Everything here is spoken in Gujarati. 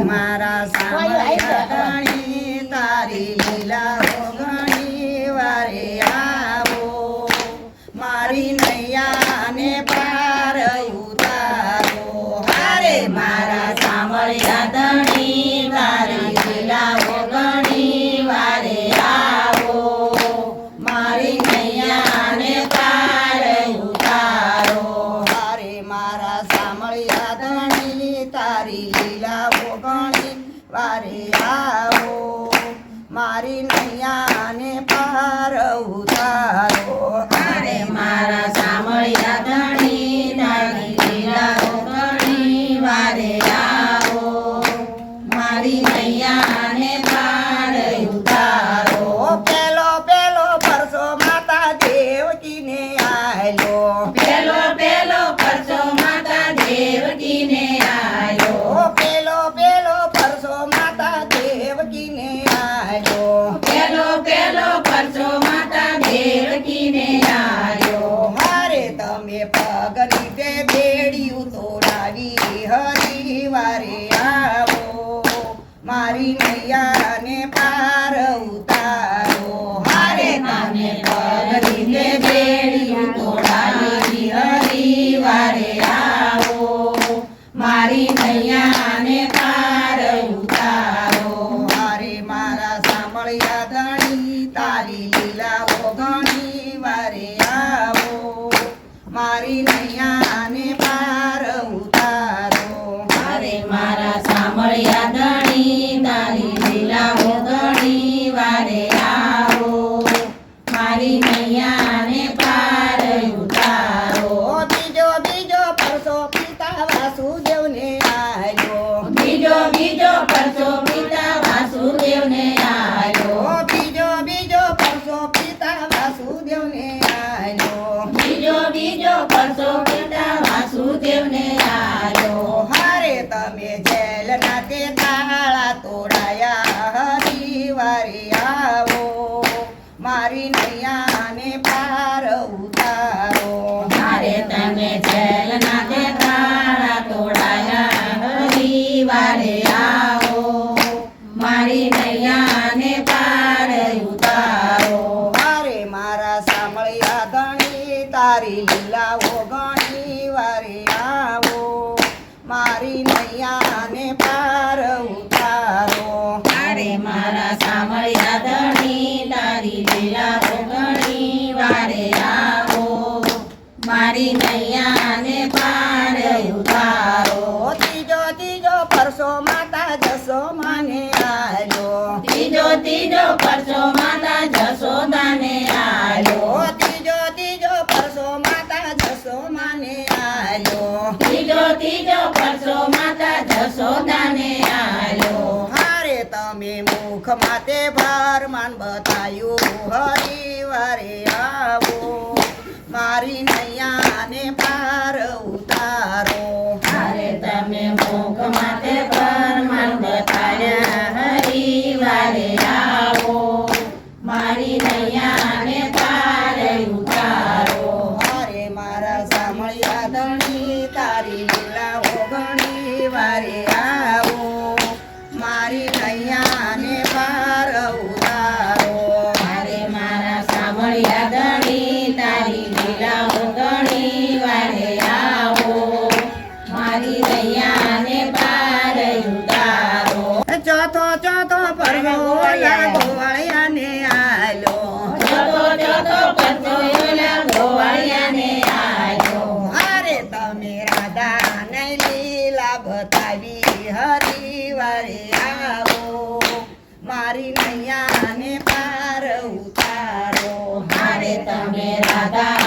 મારા સામળિયા ધણી તારી લીલાઓ ઘણી વારે આવો મારી નૈયાને પાર ઉતારો હારે મારા સામળિયા ધણી તારી લીલાઓ ઘણી વારે આવો મારી નૈયાને પાર ઉતારો હારે મારા સામળિયા ધણી તારી લીલાઓ ઘણી વારે આવો મારી નૈયાને પાર ઉતારો હારે મારા સામળિયા ધણી તારી લીલાઓ ઘણી વારે આવો મારી નૈયાને પાર ઉતારો પેલો પેલો પરસો માતા દેવકીને આયલો પેલો પરસો માતા દેવકીને આયો પેલો પેલો પરસો માતા દેવકીને આયલો પેલો પરસો માતા દેવકીને આયો મારે તમે પગ લીધે બેડિયું તોડાવી હરિવારે આવો મારી નૈયાને પાર ઉતારો હારે તમે પગ લીધે બેડિયું તોડાવી હરિવારે આવો મારી નૈયાને પાર ઉતારો હારે મારા સામળિયા ધણી તારી લીલાઓ ઘણી વારે આવો મારી નૈયાને પાર ઉતારો હારે મારા સામળિયા ધણી તારી લીલાઓ ઘણી વારે આવો મારી નૈયાને પાર ઉતારો બીજો બીજો પરસો પિતા વાસુદેવને આલ્યો બીજો પરસો પિતા વાસુદેવને આયો બીજો પરસો પિતા વાસુદેવને આલ્યો બીજો પરસો પિતા વાસુદેવને આયો હારે તમે જેલના તે તાળા તોડાયા હરિવારે આવો મારી નૈયાને પાર ઉતારો હારે તમે જેલના તે તાળા તોડાયા હરિવારે આવો મારી નૈયાને પાર ઉતારો હારે મારા સામળિયા ધણી તારી લીલાઓ ઘણી વારે આવો મારી નૈયાને પાર ઉતારો હારે મારા સામળિયા ધણી તારી લીલાઓ ઘણી વારે આવો મારી નૈયાને પાર ઉતારો ત્રીજો પરસો માતા જશોમાને આલ્યો ત્રીજો પરસો માતા જશોદાને આલ્યો ત્રીજો પરસો માતા જશોમાને આલ્યો ત્રીજો પરસો માતા જશોદાને આલ્યો હારે તમે મુખ માતે ભરમાન બતાયું હરિવારે આવો મારી નૈયાને પાર ઉતારો હારે તમે મુખ માથે પરમાન બતાડ્યા હરિવારે આવો મારી નૈયાને પાર ઉતારો હારે મારા સામળિયા ધણી તારી લીલાઓ ઘણી વારે આવો મારી નૈયાને પાર ઉતારો હારે મારા સામળિયા ધણી તારી લીલાઓ ઘણી વારે આવો મારી નૈયાને પાર ઉતારો ચોથો પરવો ગોવાળિયાને આલો ચોથો પરસો ઓલા ગોવાળિયાને આયો હારે તમે રાધાને લીલા બતાવી હરિવારે આવો મારી નૈયાને પાર ઉતારો હારે તમે રાધા